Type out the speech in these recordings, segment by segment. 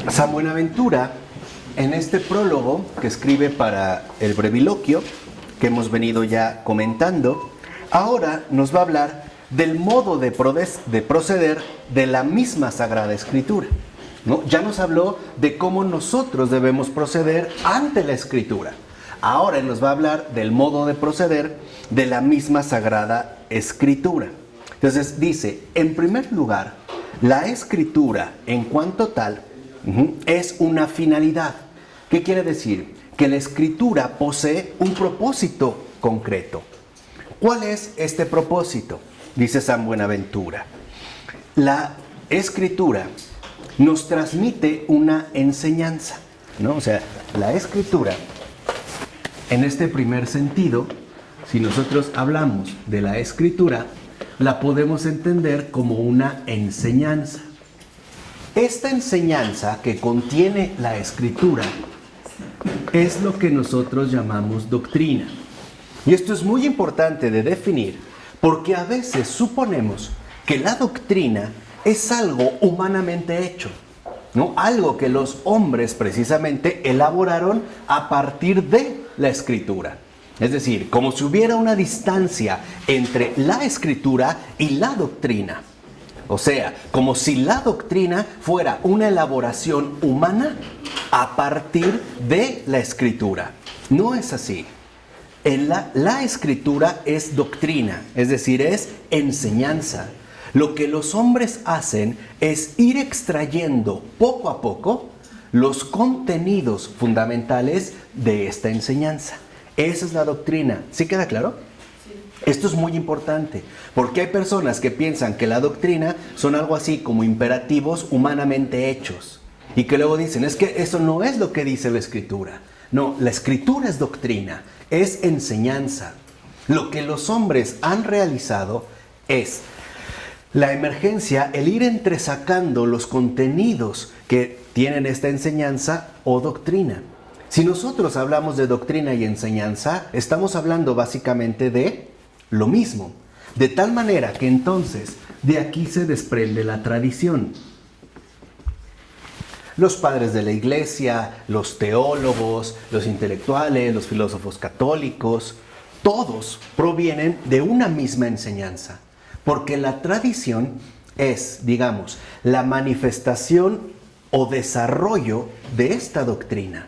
San Buenaventura, en este prólogo que escribe para el breviloquio, que hemos venido ya comentando, ahora nos va a hablar del modo de proceder de la misma Sagrada Escritura, ¿no? Ya nos habló de cómo nosotros debemos proceder ante la Escritura. Ahora nos va a hablar del modo de proceder de la misma Sagrada Escritura. Entonces dice, en primer lugar, la Escritura en cuanto tal es una finalidad. ¿Qué quiere decir? Que la Escritura posee un propósito concreto. ¿Cuál es este propósito? Dice San Buenaventura. La Escritura nos transmite una enseñanza, ¿no? O sea, la Escritura, en este primer sentido, si nosotros hablamos de la Escritura, la podemos entender como una enseñanza. Esta enseñanza que contiene la Escritura es lo que nosotros llamamos doctrina. Y esto es muy importante de definir porque a veces suponemos que la doctrina es algo humanamente hecho, ¿no? Algo que los hombres precisamente elaboraron a partir de la Escritura. Es decir, como si hubiera una distancia entre la Escritura y la doctrina. O sea, como si la doctrina fuera una elaboración humana a partir de la Escritura. No es así. La Escritura es doctrina, es decir, es enseñanza. Lo que los hombres hacen es ir extrayendo poco a poco los contenidos fundamentales de esta enseñanza. Esa es la doctrina. ¿Sí queda claro? Esto es muy importante, porque hay personas que piensan que la doctrina son algo así como imperativos humanamente hechos, y que luego dicen, es que eso no es lo que dice la Escritura. No, la Escritura es doctrina, es enseñanza. Lo que los hombres han realizado es la emergencia, el ir entresacando los contenidos que tienen esta enseñanza o doctrina. Si nosotros hablamos de doctrina y enseñanza, estamos hablando básicamente de lo mismo, de tal manera que entonces de aquí se desprende la tradición. Los padres de la Iglesia, los teólogos, los intelectuales, los filósofos católicos, todos provienen de una misma enseñanza, porque la tradición es, digamos, la manifestación o desarrollo de esta doctrina,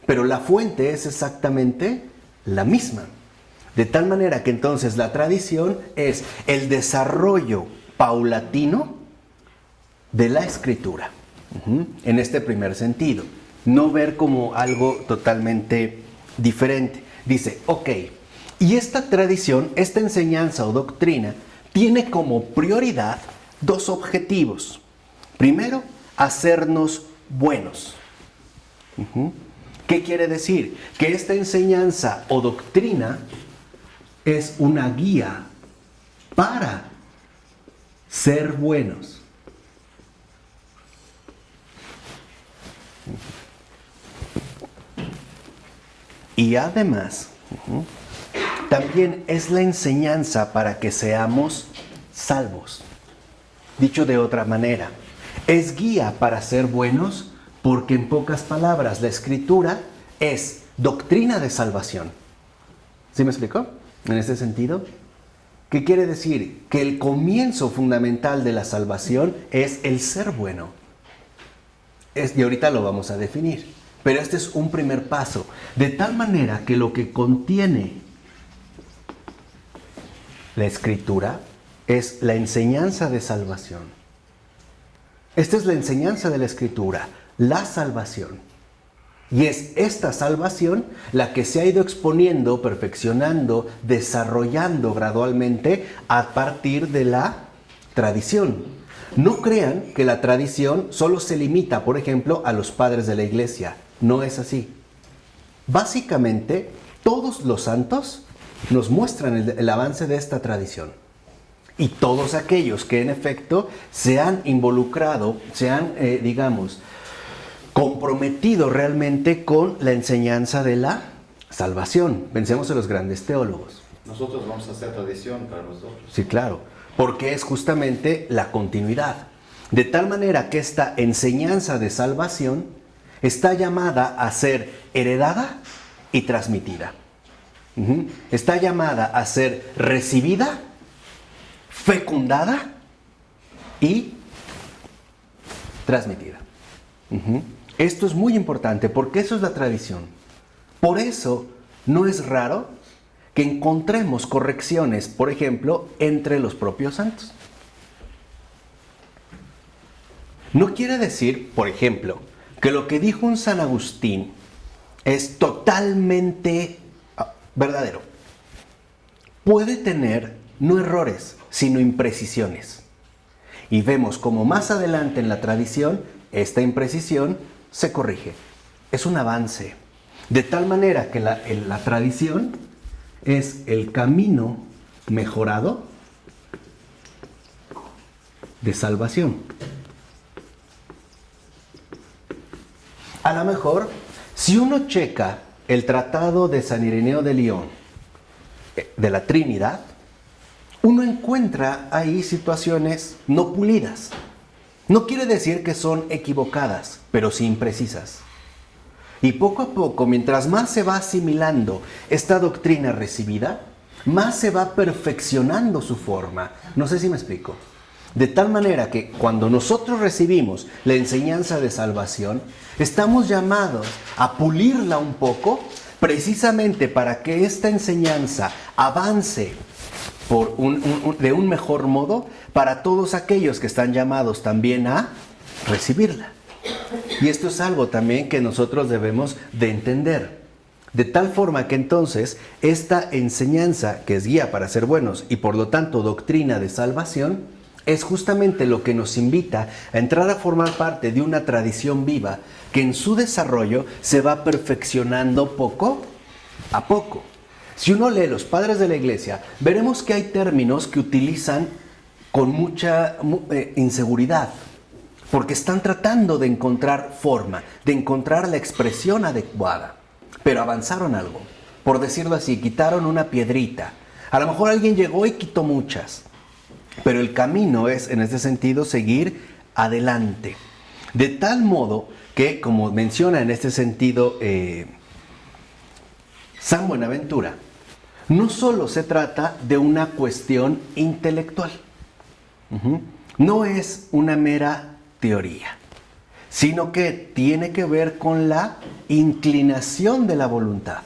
pero la fuente es exactamente la misma. De tal manera que entonces la tradición es el desarrollo paulatino de la Escritura. En este primer sentido. No ver como algo totalmente diferente. Dice, ok, y esta tradición, esta enseñanza o doctrina, tiene como prioridad dos objetivos. Primero, hacernos buenos. ¿Qué quiere decir? Que esta enseñanza o doctrina es una guía para ser buenos. Y además, también es la enseñanza para que seamos salvos. Dicho de otra manera, es guía para ser buenos porque en pocas palabras la Escritura es doctrina de salvación. ¿Sí me explicó? En ese sentido, ¿qué quiere decir? Que el comienzo fundamental de la salvación es el ser bueno. Y ahorita lo vamos a definir. Pero este es un primer paso. De tal manera que lo que contiene la Escritura es la enseñanza de salvación. Esta es la enseñanza de la Escritura, la salvación. Y es esta salvación la que se ha ido exponiendo, perfeccionando, desarrollando gradualmente a partir de la tradición. No crean que la tradición solo se limita, por ejemplo, a los padres de la Iglesia. No es así. Básicamente, todos los santos nos muestran el avance de esta tradición. Y todos aquellos que en efecto se han involucrado, se han, comprometido realmente con la enseñanza de la salvación. Pensemos en los grandes teólogos. Nosotros vamos a hacer tradición para nosotros. Sí, claro, porque es justamente la continuidad. De tal manera que esta enseñanza de salvación está llamada a ser heredada y transmitida. Está llamada a ser recibida, fecundada y transmitida. Esto es muy importante porque eso es la tradición. Por eso no es raro que encontremos correcciones, por ejemplo, entre los propios santos. No quiere decir, por ejemplo, que lo que dijo un San Agustín es totalmente verdadero. Puede tener no errores, sino imprecisiones. Y vemos como más adelante en la tradición, esta imprecisión se corrige. Es un avance. De tal manera que la tradición es el camino mejorado de salvación. A lo mejor, si uno checa el tratado de San Ireneo de León, de la Trinidad, uno encuentra ahí situaciones no pulidas. No quiere decir que son equivocadas, pero sí imprecisas. Y poco a poco, mientras más se va asimilando esta doctrina recibida, más se va perfeccionando su forma. No sé si me explico. De tal manera que cuando nosotros recibimos la enseñanza de salvación, estamos llamados a pulirla un poco, precisamente para que esta enseñanza avance de un mejor modo para todos aquellos que están llamados también a recibirla. Y esto es algo también que nosotros debemos de entender. De tal forma que entonces esta enseñanza, que es guía para ser buenos y por lo tanto doctrina de salvación, es justamente lo que nos invita a entrar a formar parte de una tradición viva que en su desarrollo se va perfeccionando poco a poco. Si uno lee los padres de la Iglesia, veremos que hay términos que utilizan con mucha inseguridad, porque están tratando de encontrar forma, de encontrar la expresión adecuada, pero avanzaron algo. Por decirlo así, quitaron una piedrita. A lo mejor alguien llegó y quitó muchas, pero el camino es, en este sentido, seguir adelante. De tal modo que, como menciona en este sentido San Buenaventura, no solo se trata de una cuestión intelectual, no es una mera teoría, sino que tiene que ver con la inclinación de la voluntad.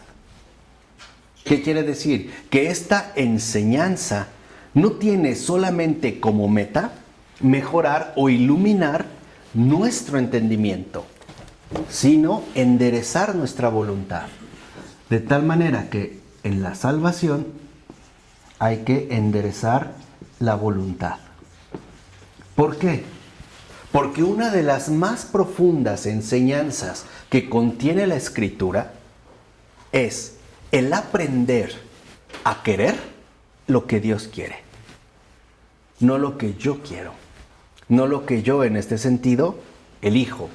¿Qué quiere decir? Que esta enseñanza no tiene solamente como meta mejorar o iluminar nuestro entendimiento, sino enderezar nuestra voluntad. De tal manera que en la salvación hay que enderezar la voluntad. ¿Por qué? Porque una de las más profundas enseñanzas que contiene la Escritura es el aprender a querer lo que Dios quiere, no lo que yo quiero, no lo que yo en este sentido elijo.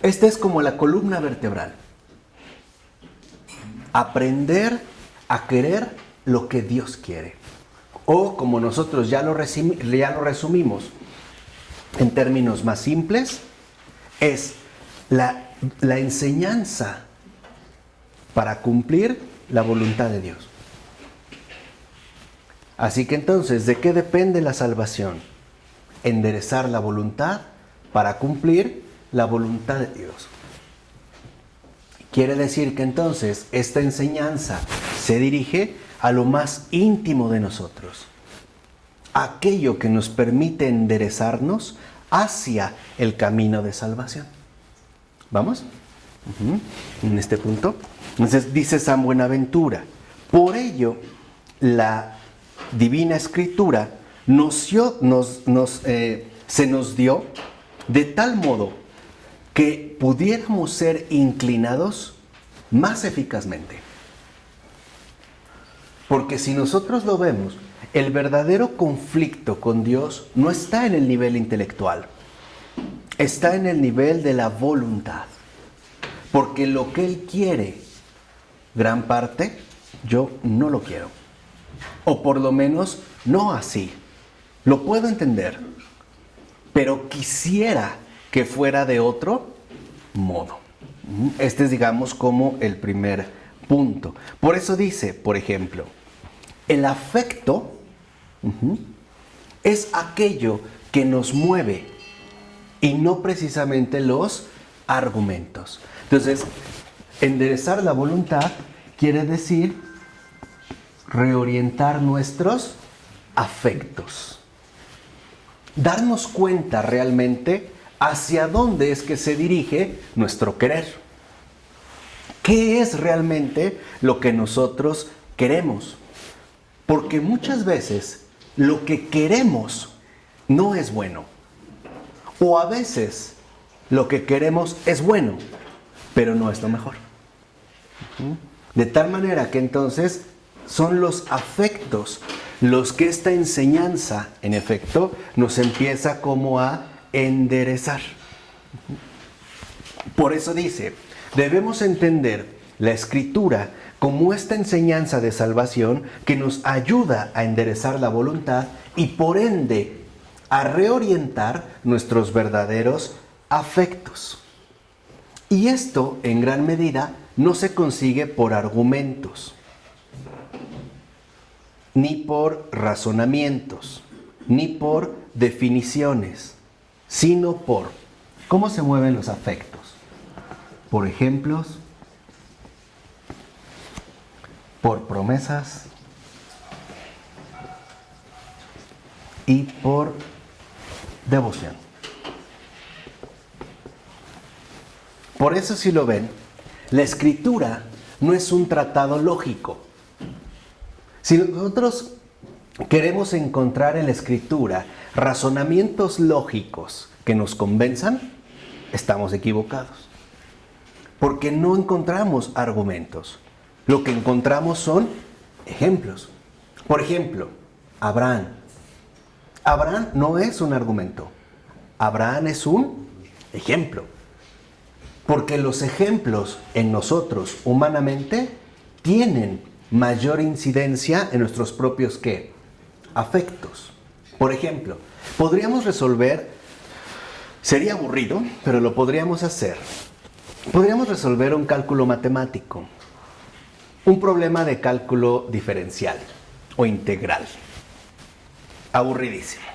Esta es como la columna vertebral. Aprender a querer lo que Dios quiere. O como nosotros ya lo resumimos en términos más simples, es la enseñanza para cumplir la voluntad de Dios. Así que entonces, ¿de qué depende la salvación? Enderezar la voluntad para cumplir la voluntad de Dios. Quiere decir que entonces esta enseñanza se dirige a lo más íntimo de nosotros, aquello que nos permite enderezarnos hacia el camino de salvación. ¿Vamos? En este punto. Entonces dice San Buenaventura, por ello la Divina Escritura se nos dio de tal modo que pudiéramos ser inclinados más eficazmente. Porque si nosotros lo vemos, el verdadero conflicto con Dios no está en el nivel intelectual, está en el nivel de la voluntad. Porque lo que Él quiere, gran parte, yo no lo quiero. O por lo menos no así. Lo puedo entender, pero quisiera que fuera de otro modo. Este es, digamos, como el primer punto. Por eso dice, por ejemplo, el afecto es aquello que nos mueve y no precisamente los argumentos. Entonces, enderezar la voluntad quiere decir reorientar nuestros afectos. Darnos cuenta realmente hacia dónde es que se dirige nuestro querer. ¿Qué es realmente lo que nosotros queremos? Porque muchas veces lo que queremos no es bueno. O a veces lo que queremos es bueno, pero no es lo mejor. De tal manera que entonces son los afectos los que esta enseñanza, en efecto, nos empieza como a enderezar. Por eso dice, debemos entender la Escritura como esta enseñanza de salvación que nos ayuda a enderezar la voluntad y por ende a reorientar nuestros verdaderos afectos. Y esto, en gran medida, no se consigue por argumentos, ni por razonamientos, ni por definiciones, sino por cómo se mueven los afectos. Por ejemplos, por promesas y por devoción. Por eso, si lo ven, la Escritura no es un tratado lógico. Si nosotros queremos encontrar en la Escritura razonamientos lógicos que nos convenzan, estamos equivocados. Porque no encontramos argumentos. Lo que encontramos son ejemplos. Por ejemplo, Abraham. Abraham no es un argumento. Abraham es un ejemplo. Porque los ejemplos en nosotros humanamente tienen mayor incidencia en nuestros propios ¿qué? Afectos. Por ejemplo, podríamos resolver, sería aburrido, pero lo podríamos hacer. Podríamos resolver un cálculo matemático, un problema de cálculo diferencial o integral. Aburridísimo.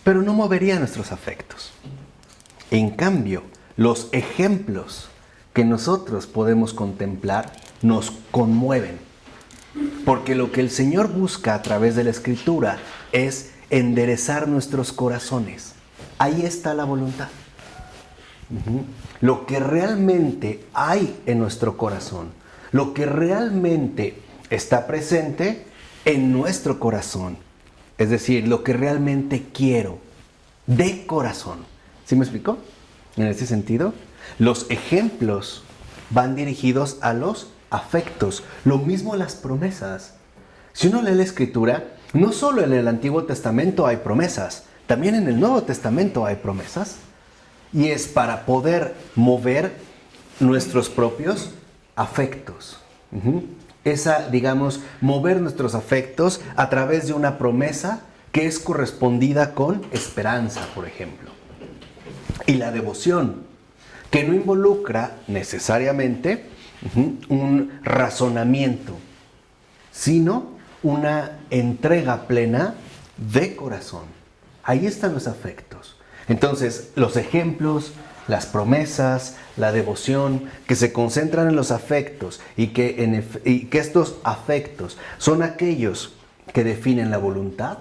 Pero no movería nuestros afectos. En cambio, los ejemplos que nosotros podemos contemplar nos conmueven. Porque lo que el Señor busca a través de la Escritura es enderezar nuestros corazones. Ahí está la voluntad. Lo que realmente hay en nuestro corazón, lo que realmente está presente en nuestro corazón. Es decir, lo que realmente quiero de corazón. ¿Sí me explico? En ese sentido, los ejemplos van dirigidos a los afectos. Lo mismo las promesas. Si uno lee la Escritura, no solo en el Antiguo Testamento hay promesas, también en el Nuevo Testamento hay promesas. Y es para poder mover nuestros propios afectos. Mover nuestros afectos a través de una promesa que es correspondida con esperanza, por ejemplo. Y la devoción, que no involucra necesariamente un razonamiento, sino una entrega plena de corazón. Ahí están los afectos. Entonces, los ejemplos, las promesas, la devoción, que se concentran en los afectos y que estos afectos son aquellos que definen la voluntad,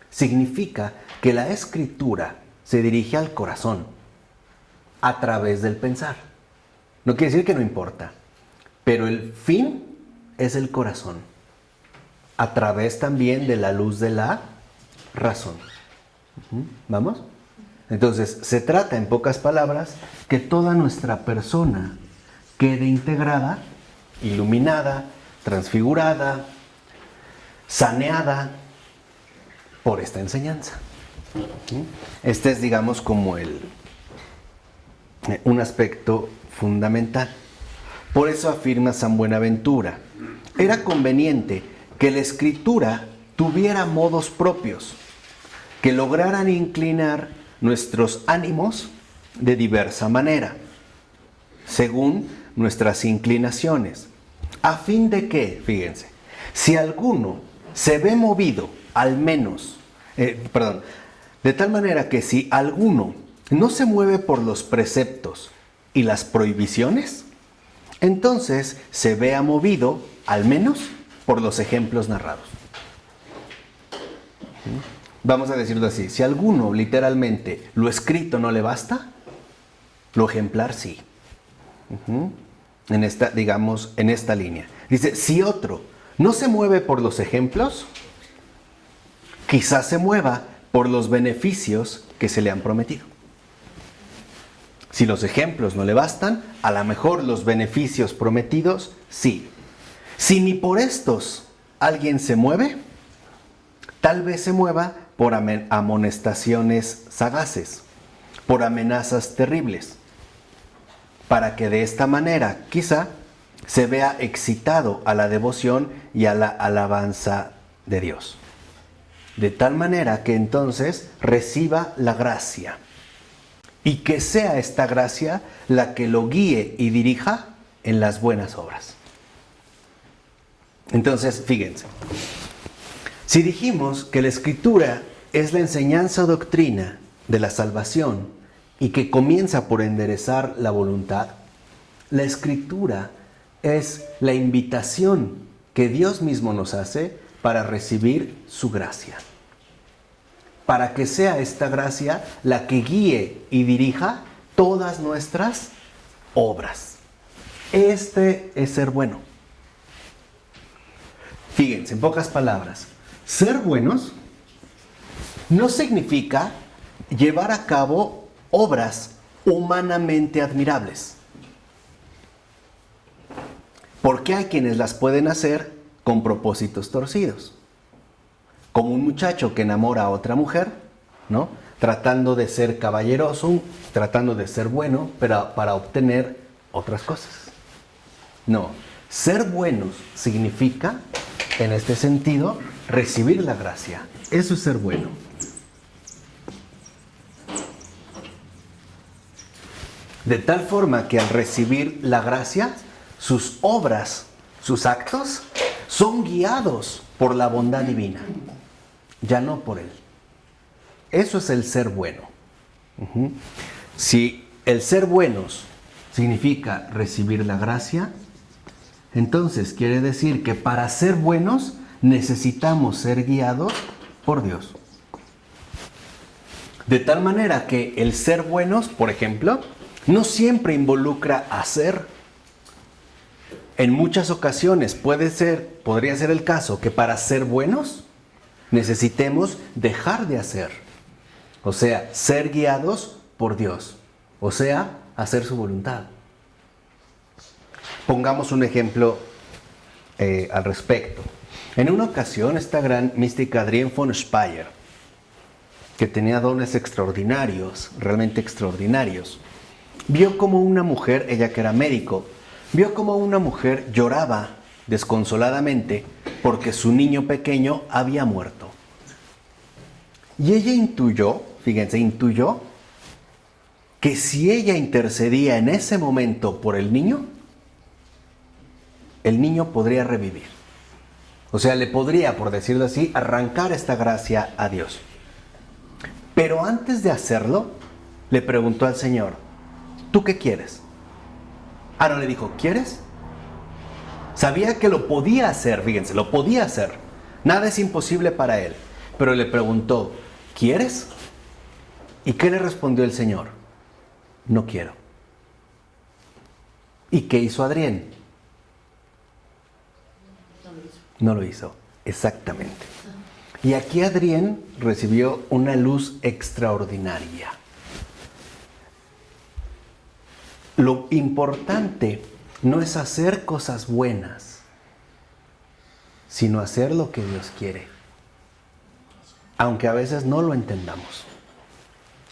significa que la Escritura se dirige al corazón a través del pensar. No quiere decir que no importa, pero el fin es el corazón, a través también de la luz de la razón. ¿Vamos? Entonces, se trata, en pocas palabras, que toda nuestra persona quede integrada, iluminada, transfigurada, saneada por esta enseñanza. Este es, digamos, como un aspecto fundamental. Por eso afirma San Buenaventura, era conveniente que la Escritura tuviera modos propios, que lograran inclinar nuestros ánimos de diversa manera, según nuestras inclinaciones, a fin de que, fíjense, si alguno se ve movido al menos, de tal manera que si alguno no se mueve por los preceptos y las prohibiciones, entonces se vea movido al menos por los ejemplos narrados. Vamos a decirlo así, si a alguno literalmente lo escrito no le basta, lo ejemplar sí. En esta, digamos, en esta línea. Dice, si otro no se mueve por los ejemplos, quizás se mueva por los beneficios que se le han prometido. Si los ejemplos no le bastan, a lo mejor los beneficios prometidos sí. Si ni por estos alguien se mueve, tal vez se mueva por amonestaciones sagaces, por amenazas terribles, para que de esta manera quizá se vea excitado a la devoción y a la alabanza de Dios. De tal manera que entonces reciba la gracia y que sea esta gracia la que lo guíe y dirija en las buenas obras. Entonces, fíjense, si dijimos que la Escritura es la enseñanza o doctrina de la salvación y que comienza por enderezar la voluntad, la Escritura es la invitación que Dios mismo nos hace para recibir su gracia. Para que sea esta gracia la que guíe y dirija todas nuestras obras. Este es ser bueno. Fíjense, en pocas palabras, ser buenos no significa llevar a cabo obras humanamente admirables. Porque hay quienes las pueden hacer con propósitos torcidos. Como un muchacho que enamora a otra mujer, ¿no? Tratando de ser caballeroso, tratando de ser bueno, pero para obtener otras cosas. No, ser buenos significa, en este sentido, recibir la gracia. Eso es ser bueno. De tal forma que al recibir la gracia, sus obras, sus actos, son guiados por la bondad divina, ya no por él. Eso es el ser bueno. Si el ser buenos significa recibir la gracia, entonces quiere decir que para ser buenos necesitamos ser guiados por Dios. De tal manera que el ser buenos, por ejemplo, no siempre involucra hacer. En muchas ocasiones podría ser el caso que para ser buenos necesitemos dejar de hacer. O sea, ser guiados por Dios. O sea, hacer su voluntad. Pongamos un ejemplo al respecto. En una ocasión, esta gran mística Adrienne von Speyer, que tenía dones extraordinarios, realmente extraordinarios, vio como una mujer, ella que era médico, vio como una mujer lloraba desconsoladamente porque su niño pequeño había muerto. Y ella intuyó que si ella intercedía en ese momento por el niño podría revivir. O sea, le podría, por decirlo así, arrancar esta gracia a Dios. Pero antes de hacerlo, le preguntó al Señor, ¿tú qué quieres? No le dijo, ¿quieres? Sabía que lo podía hacer, fíjense, lo podía hacer. Nada es imposible para él. Pero le preguntó, ¿quieres? ¿Y qué le respondió el Señor? No quiero. ¿Y qué hizo Adrienne? No lo hizo, exactamente. Y aquí Adrienne recibió una luz extraordinaria. Lo importante no es hacer cosas buenas, sino hacer lo que Dios quiere. Aunque a veces no lo entendamos.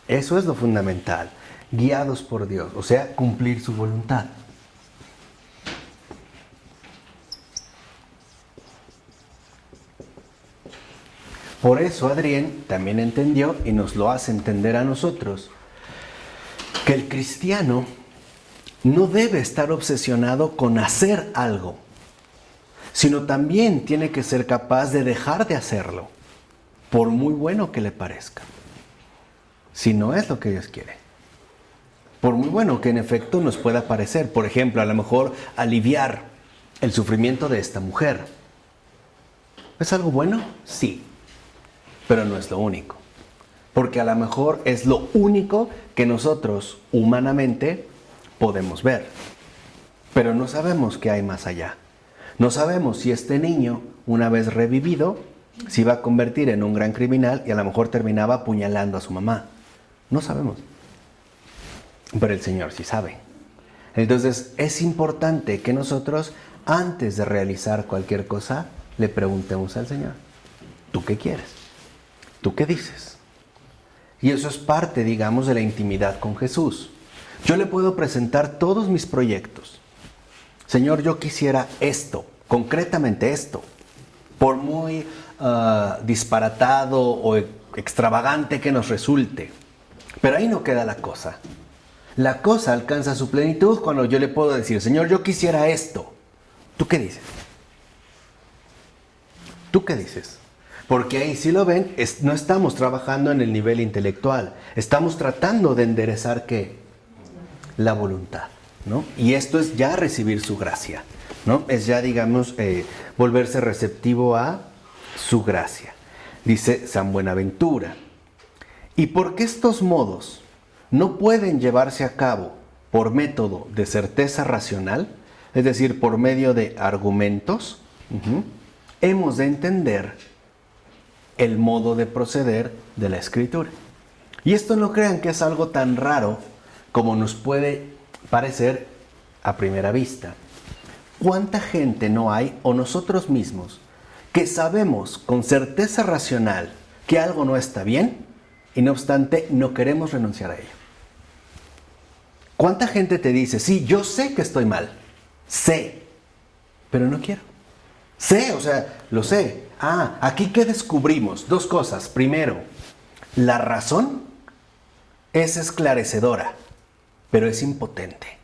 Eso es lo fundamental. Guiados por Dios, o sea, cumplir su voluntad. Por eso Adrián también entendió y nos lo hace entender a nosotros, que el cristiano no debe estar obsesionado con hacer algo, sino también tiene que ser capaz de dejar de hacerlo, por muy bueno que le parezca, si no es lo que Dios quiere. Por muy bueno que en efecto nos pueda parecer. Por ejemplo, a lo mejor aliviar el sufrimiento de esta mujer. ¿Es algo bueno? Sí, pero no es lo único. Porque a lo mejor es lo único que nosotros humanamente podemos ver. Pero no sabemos qué hay más allá. No sabemos si este niño, una vez revivido, se iba a convertir en un gran criminal y a lo mejor terminaba apuñalando a su mamá. No sabemos. Pero el Señor sí sabe. Entonces es importante que nosotros, antes de realizar cualquier cosa, le preguntemos al Señor: ¿tú qué quieres? ¿Tú qué dices? Y eso es parte, digamos, de la intimidad con Jesús. Yo le puedo presentar todos mis proyectos. Señor, yo quisiera esto, concretamente esto. Por muy disparatado o extravagante que nos resulte. Pero ahí no queda la cosa. La cosa alcanza su plenitud cuando yo le puedo decir: Señor, yo quisiera esto. ¿Tú qué dices? ¿Tú qué dices? Porque ahí, si lo ven, no estamos trabajando en el nivel intelectual. Estamos tratando de enderezar, ¿qué? La voluntad, ¿no? Y esto es ya recibir su gracia, ¿no? Es ya, digamos, volverse receptivo a su gracia. Dice San Buenaventura: ¿y por qué estos modos no pueden llevarse a cabo por método de certeza racional? Es decir, por medio de argumentos. Hemos de entender el modo de proceder de la Escritura. Y esto no crean que es algo tan raro como nos puede parecer a primera vista. ¿Cuánta gente no hay, o nosotros mismos, que sabemos con certeza racional que algo no está bien y no obstante no queremos renunciar a ello? ¿Cuánta gente te dice: sí, yo sé que estoy mal, sé, pero no quiero? Sé, o sea, lo sé. Aquí ¿qué descubrimos? Dos cosas. Primero, la razón es esclarecedora, pero es impotente.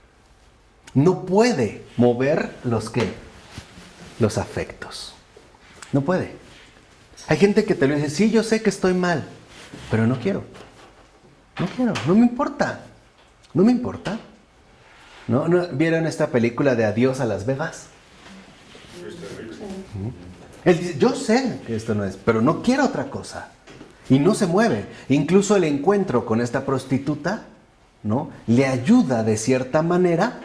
No puede mover los afectos. No puede. Hay gente que te lo dice: sí, yo sé que estoy mal, pero no quiero. No quiero, no me importa. No me importa. ¿No vieron esta película de Adiós a Las Vegas? Él dice: yo sé que esto no es, pero no quiero otra cosa. Y no se mueve. Incluso el encuentro con esta prostituta, ¿no?, le ayuda de cierta manera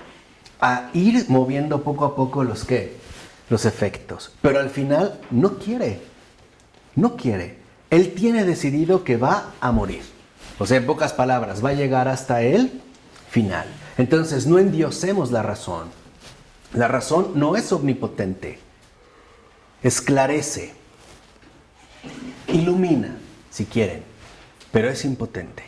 a ir moviendo poco a poco los efectos. Pero al final no quiere. No quiere. Él tiene decidido que va a morir. O sea, en pocas palabras, va a llegar hasta el final. Entonces, no endiosemos la razón. La razón no es omnipotente. Esclarece, ilumina, si quieren, pero es impotente.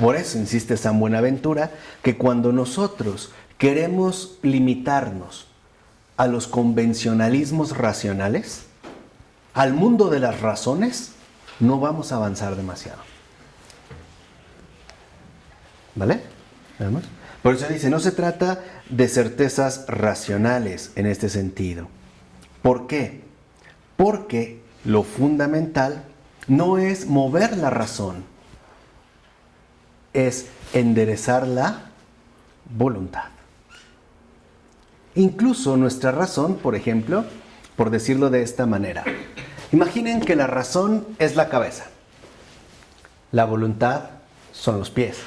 Por eso insiste San Buenaventura que cuando nosotros queremos limitarnos a los convencionalismos racionales, al mundo de las razones, no vamos a avanzar demasiado. ¿Vale? ¿Vamos? Por eso dice: no se trata de certezas racionales en este sentido. ¿Por qué? Porque lo fundamental no es mover la razón, es enderezar la voluntad. Incluso nuestra razón, por ejemplo, por decirlo de esta manera, imaginen que la razón es la cabeza, la voluntad son los pies.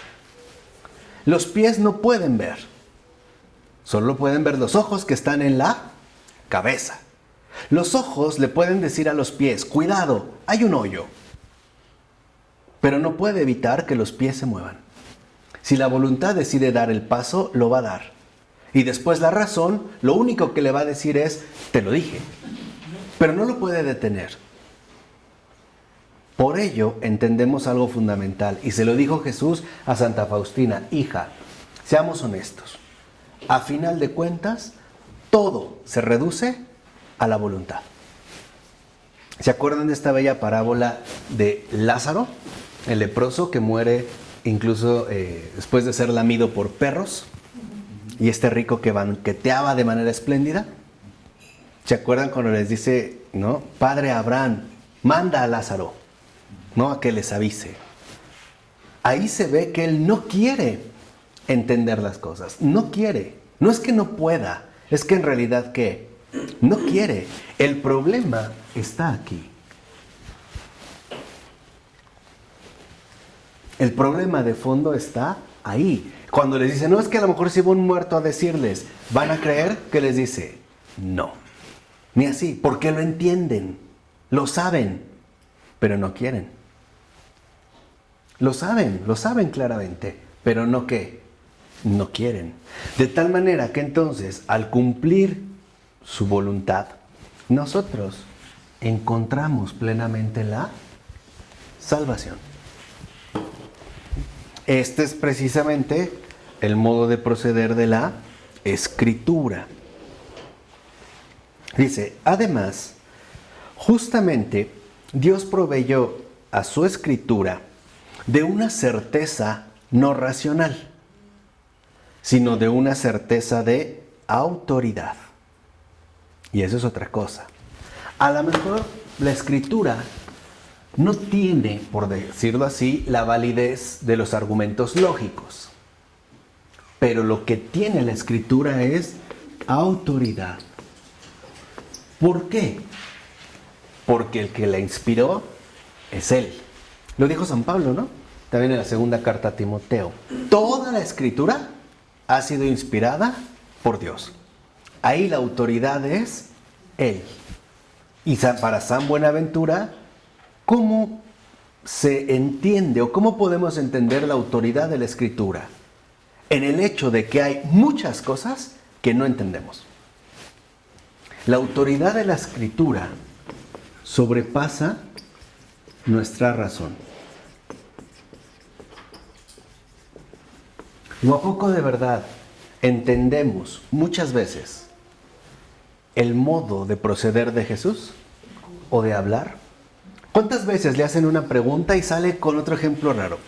Los pies no pueden ver, solo pueden ver los ojos que están en la cabeza. Los ojos le pueden decir a los pies: cuidado, hay un hoyo. Pero no puede evitar que los pies se muevan. Si la voluntad decide dar el paso, lo va a dar. Y después la razón, lo único que le va a decir es: te lo dije. Pero no lo puede detener. Por ello, entendemos algo fundamental. Y se lo dijo Jesús a Santa Faustina: hija, seamos honestos. A final de cuentas, todo se reduce a la voluntad. ¿Se acuerdan de esta bella parábola de Lázaro, el leproso que muere incluso después de ser lamido por perros? Y este rico que banqueteaba de manera espléndida. ¿Se acuerdan cuando les dice, ¿no? Padre Abraham, manda a Lázaro, ¿no? A que les avise. Ahí se ve que él no quiere entender las cosas. No quiere. No es que no pueda. Es que en realidad, ¿qué? No quiere. El problema está aquí. El problema de fondo está ahí. Cuando les dice, no, es que a lo mejor si va un muerto a decirles, ¿van a creer? ¿Qué les dice? No. Ni así, porque lo entienden, lo saben, pero no quieren. Lo saben claramente, pero no ¿qué? No quieren. De tal manera que entonces, al cumplir su voluntad, nosotros encontramos plenamente la salvación. Este es precisamente el modo de proceder de la Escritura. Dice, además, justamente Dios proveyó a su Escritura de una certeza no racional, sino de una certeza de autoridad. Y eso es otra cosa. A lo mejor la Escritura no tiene, por decirlo así, la validez de los argumentos lógicos. Pero lo que tiene la Escritura es autoridad. ¿Por qué? Porque el que la inspiró es Él. Lo dijo San Pablo, ¿no? También en la segunda carta a Timoteo. Toda la Escritura ha sido inspirada por Dios. Ahí la autoridad es Él. Y para San Buenaventura, ¿cómo se entiende o cómo podemos entender la autoridad de la Escritura? En el hecho de que hay muchas cosas que no entendemos. La autoridad de la Escritura sobrepasa nuestra razón. ¿O a poco de verdad entendemos muchas veces el modo de proceder de Jesús o de hablar? ¿Cuántas veces le hacen una pregunta y sale con otro ejemplo raro?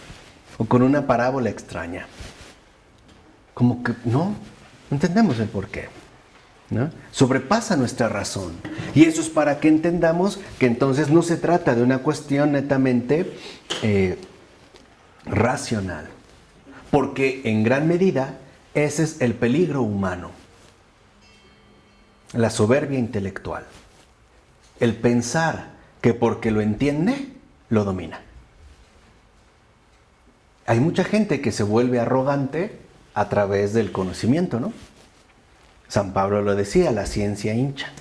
O con una parábola extraña. Como que no entendemos el porqué, ¿no? Sobrepasa nuestra razón. Y eso es para que entendamos que entonces no se trata de una cuestión netamente racional. Porque en gran medida ese es el peligro humano. La soberbia intelectual. El pensar que porque lo entiende, lo domina. Hay mucha gente que se vuelve arrogante a través del conocimiento, ¿no? San Pablo lo decía, la ciencia hincha.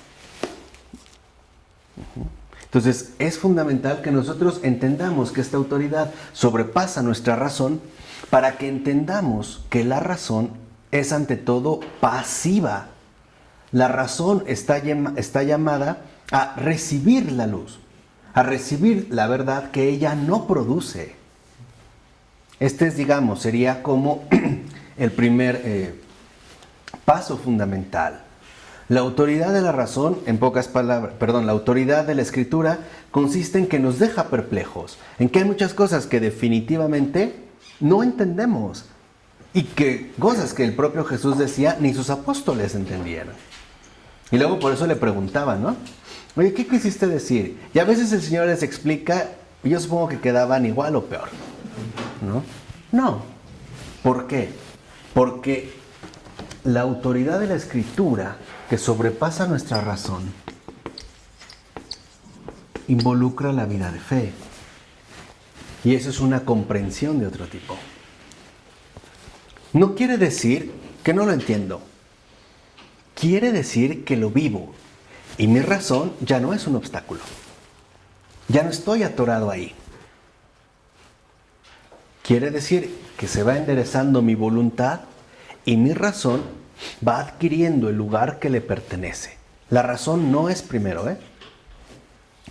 Entonces, es fundamental que nosotros entendamos que esta autoridad sobrepasa nuestra razón para que entendamos que la razón es ante todo pasiva. La razón está llamada a recibir la luz, a recibir la verdad que ella no produce. Este es, digamos, sería como el primer paso fundamental. La autoridad de la razón, en pocas palabras, la autoridad de la Escritura consiste en que nos deja perplejos, en que hay muchas cosas que definitivamente no entendemos y que cosas que el propio Jesús decía ni sus apóstoles entendieron. Y luego por eso le preguntaban, ¿no? Oye, ¿qué quisiste decir? Y a veces el Señor les explica, y yo supongo que quedaban igual o peor, ¿no? No. ¿Por qué? Porque la autoridad de la Escritura, que sobrepasa nuestra razón, involucra la vida de fe. Y eso es una comprensión de otro tipo. No quiere decir que no lo entiendo. Quiere decir que lo vivo. Y mi razón ya no es un obstáculo. Ya no estoy atorado ahí. Quiere decir que se va enderezando mi voluntad y mi razón va adquiriendo el lugar que le pertenece. La razón no es primero,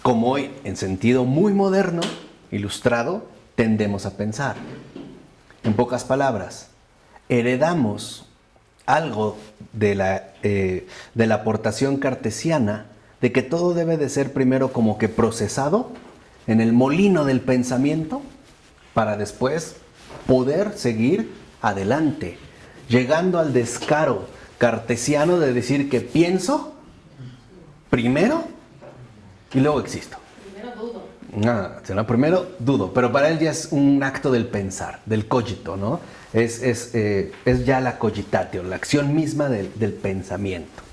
como hoy, en sentido muy moderno, ilustrado, tendemos a pensar. En pocas palabras, heredamos algo de la aportación cartesiana de que todo debe de ser primero como que procesado en el molino del pensamiento para después poder seguir adelante, llegando al descaro cartesiano de decir que pienso primero y luego existo. Primero dudo. Primero dudo, pero para él ya es un acto del pensar, del cogito, ¿no? Es ya la cogitatio, la acción misma del pensamiento.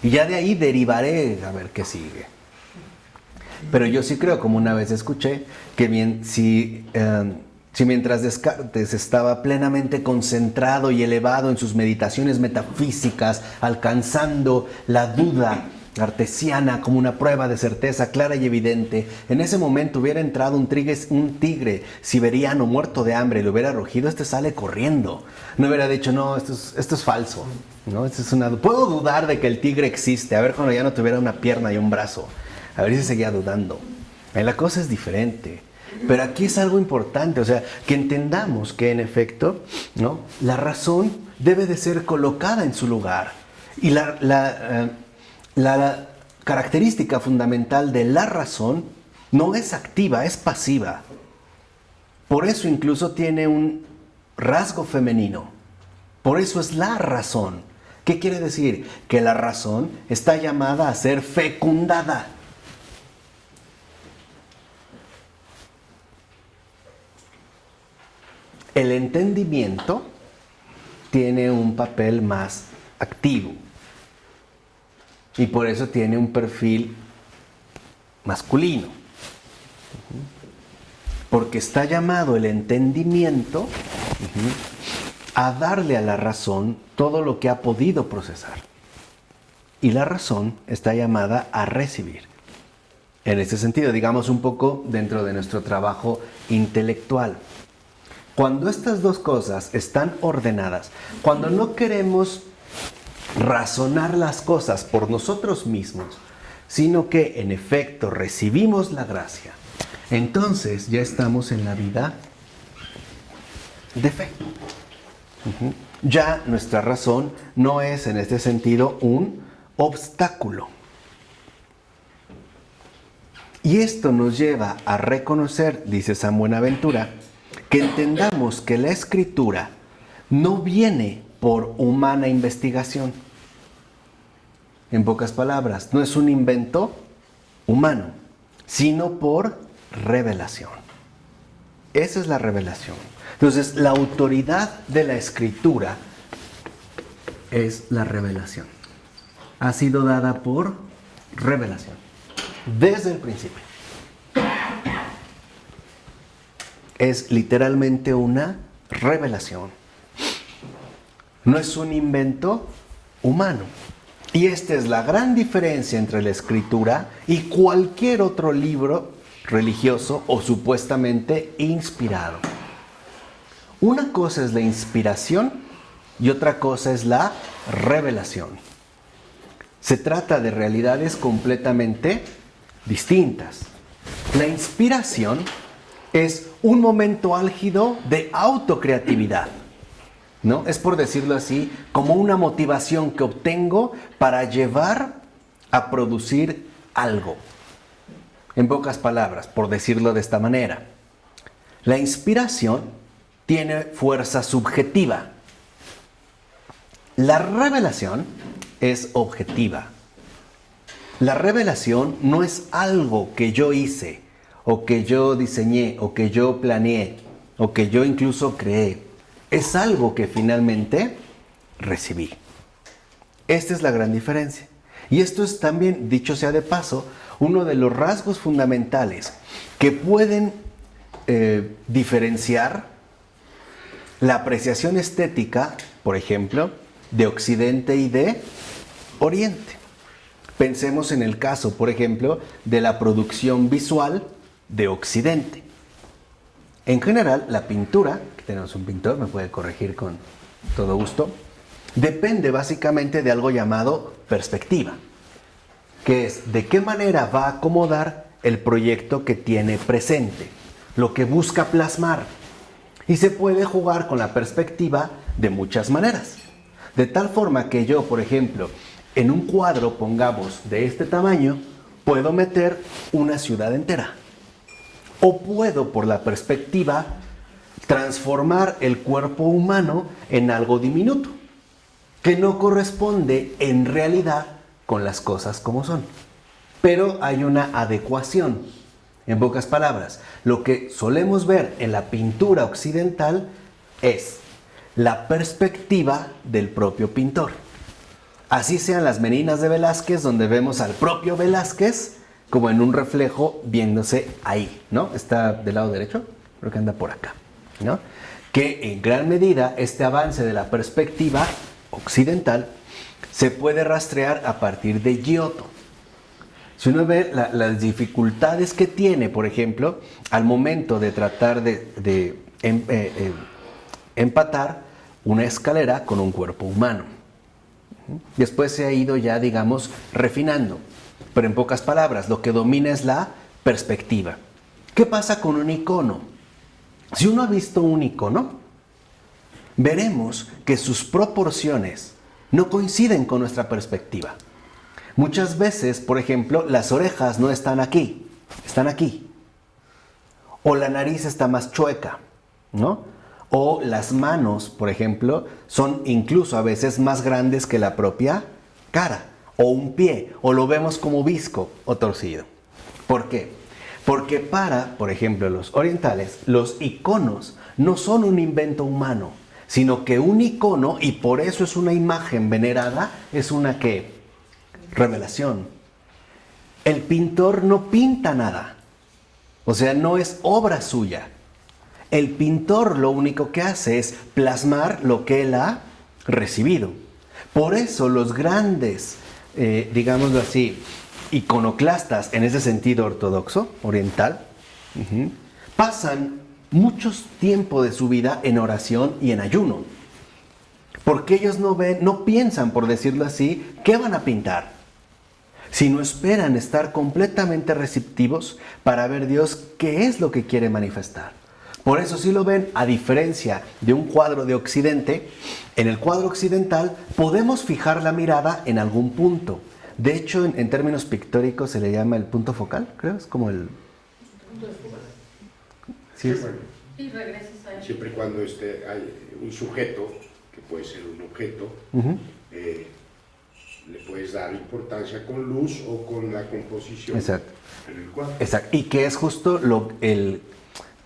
Y ya de ahí derivaré a ver qué sigue. Pero yo sí creo, como una vez escuché, que si mientras Descartes estaba plenamente concentrado y elevado en sus meditaciones metafísicas, alcanzando la duda cartesiana como una prueba de certeza clara y evidente, en ese momento hubiera entrado un tigre siberiano muerto de hambre y lo hubiera rugido, sale corriendo. No hubiera dicho, no, esto es falso, ¿no? Puedo dudar de que el tigre existe, a ver cuando ya no tuviera una pierna y un brazo, a ver si seguía dudando. La cosa es diferente. Pero aquí es algo importante, o sea, que entendamos que en efecto, ¿no?, la razón debe de ser colocada en su lugar. Y la característica fundamental de la razón no es activa, es pasiva. Por eso incluso tiene un rasgo femenino. Por eso es la razón. ¿Qué quiere decir? Que la razón está llamada a ser fecundada. El entendimiento tiene un papel más activo y por eso tiene un perfil masculino, porque está llamado el entendimiento a darle a la razón todo lo que ha podido procesar, y la razón está llamada a recibir. En ese sentido, digamos un poco dentro de nuestro trabajo intelectual. Cuando estas dos cosas están ordenadas, cuando no queremos razonar las cosas por nosotros mismos, sino que en efecto recibimos la gracia, entonces ya estamos en la vida de fe. Ya nuestra razón no es en este sentido un obstáculo. Y esto nos lleva a reconocer, dice San Buenaventura, que entendamos que la escritura no viene por humana investigación. En pocas palabras, no es un invento humano, sino por revelación. Esa es la revelación. Entonces, la autoridad de la escritura es la revelación. Ha sido dada por revelación, desde el principio. Es literalmente una revelación. No es un invento humano. Y esta es la gran diferencia entre la escritura y cualquier otro libro religioso o supuestamente inspirado. Una cosa es la inspiración y otra cosa es la revelación. Se trata de realidades completamente distintas. La inspiración es un momento álgido de autocreatividad, ¿no? Es, por decirlo así, como una motivación que obtengo para llevar a producir algo. En pocas palabras, por decirlo de esta manera, la inspiración tiene fuerza subjetiva. La revelación es objetiva. La revelación no es algo que yo hice, o que yo diseñé, o que yo planeé, o que yo incluso creé. Es algo que finalmente recibí. Esta es la gran diferencia. Y esto es también, dicho sea de paso, uno de los rasgos fundamentales que pueden diferenciar la apreciación estética, por ejemplo, de Occidente y de Oriente. Pensemos en el caso, por ejemplo, de la producción visual de Occidente. En general, la pintura, aquí tenemos un pintor, me puede corregir con todo gusto, depende básicamente de algo llamado perspectiva, que es de qué manera va a acomodar el proyecto que tiene presente, lo que busca plasmar. Y se puede jugar con la perspectiva de muchas maneras. De tal forma que yo, por ejemplo, en un cuadro, pongamos, de este tamaño, puedo meter una ciudad entera. O puedo, por la perspectiva, transformar el cuerpo humano en algo diminuto, que no corresponde en realidad con las cosas como son. Pero hay una adecuación. En pocas palabras, lo que solemos ver en la pintura occidental es la perspectiva del propio pintor. Así sean las Meninas de Velázquez, donde vemos al propio Velázquez como en un reflejo viéndose ahí, ¿no? Está del lado derecho, creo que anda por acá, ¿no? Que en gran medida este avance de la perspectiva occidental se puede rastrear a partir de Giotto. Si uno ve las dificultades que tiene, por ejemplo, al momento de tratar de empatar una escalera con un cuerpo humano. Después se ha ido ya, digamos, refinando. Pero en pocas palabras, lo que domina es la perspectiva. ¿Qué pasa con un icono? Si uno ha visto un icono, veremos que sus proporciones no coinciden con nuestra perspectiva. Muchas veces, por ejemplo, las orejas no están aquí, están aquí. O la nariz está más chueca, ¿no? O las manos, por ejemplo, son incluso a veces más grandes que la propia cara. O un pie, o lo vemos como visco o torcido. ¿Por qué? Porque para, por ejemplo, los orientales, los iconos no son un invento humano, sino que un icono, y por eso es una imagen venerada, es una ¿qué? Revelación. El pintor no pinta nada, o sea, no es obra suya. El pintor lo único que hace es plasmar lo que él ha recibido. Por eso los grandes, digámoslo así, iconoclastas en ese sentido ortodoxo, oriental, pasan muchos tiempo de su vida en oración y en ayuno. Porque ellos no piensan, por decirlo así, qué van a pintar, sino esperan estar completamente receptivos para ver Dios qué es lo que quiere manifestar. Por eso si lo ven, a diferencia de un cuadro de Occidente, en el cuadro occidental podemos fijar la mirada en algún punto. De hecho, en términos pictóricos se le llama el punto focal, creo, es como el... Punto de fuga. ¿Sí es? Bueno, Y regresas a él. siempre y cuando hay un sujeto, que puede ser un objeto, le puedes dar importancia con luz o con la composición. Exacto. En el cuadro. Exacto. Y que es justo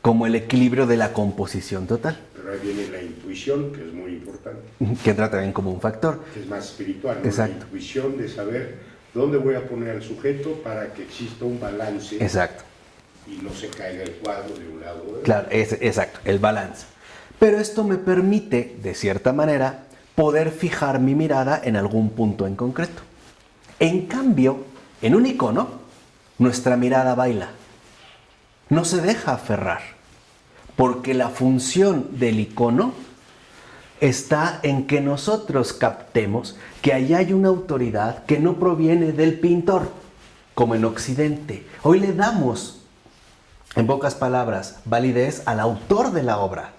como el equilibrio de la composición total, Pero ahí viene la intuición, que es muy importante, que entra también como un factor. que es más espiritual, ¿no? Exacto. La intuición de saber dónde voy a poner al sujeto para que exista un balance Exacto. y no se caiga el cuadro de un lado o de otro. Claro, exacto, el balance. Pero esto me permite, de cierta manera, poder fijar mi mirada en algún punto en concreto. En cambio, en un icono, nuestra mirada baila. No se deja aferrar, porque la función del icono está en que nosotros captemos que allá hay una autoridad que no proviene del pintor, como en Occidente. Hoy le damos, en pocas palabras, validez al autor de la obra,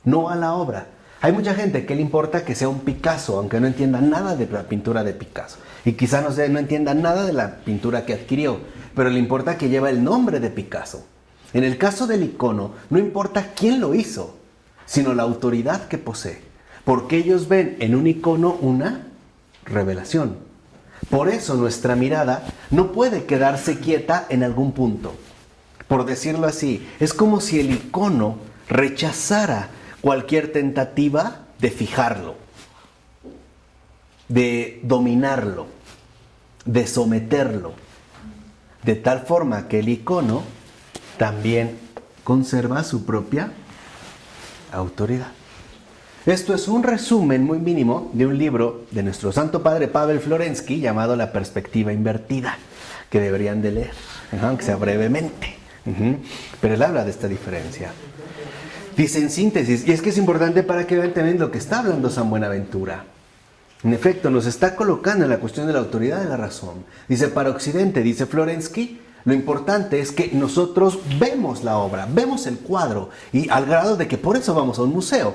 no a la obra. Hay mucha gente que le importa que sea un Picasso, aunque no entienda nada de la pintura de Picasso. Y quizá no entienda nada de la pintura que adquirió, pero le importa que lleva el nombre de Picasso. En el caso del icono, no importa quién lo hizo, sino la autoridad que posee. Porque ellos ven en un icono una revelación. Por eso nuestra mirada no puede quedarse quieta en algún punto. Por decirlo así, es como si el icono rechazara cualquier tentativa de fijarlo, de dominarlo, de someterlo, de tal forma que el icono también conserva su propia autoridad. Esto es un resumen muy mínimo de un libro de nuestro Santo Padre Pavel Florensky llamado La Perspectiva Invertida, que deberían de leer, aunque sea brevemente. Pero él habla de esta diferencia. Dice en síntesis, y es que es importante para que vean también lo que está hablando San Buenaventura. En efecto, nos está colocando en la cuestión de la autoridad de la razón. Dice, para Occidente, dice Florensky, lo importante es que nosotros vemos la obra, vemos el cuadro, y al grado de que por eso vamos a un museo.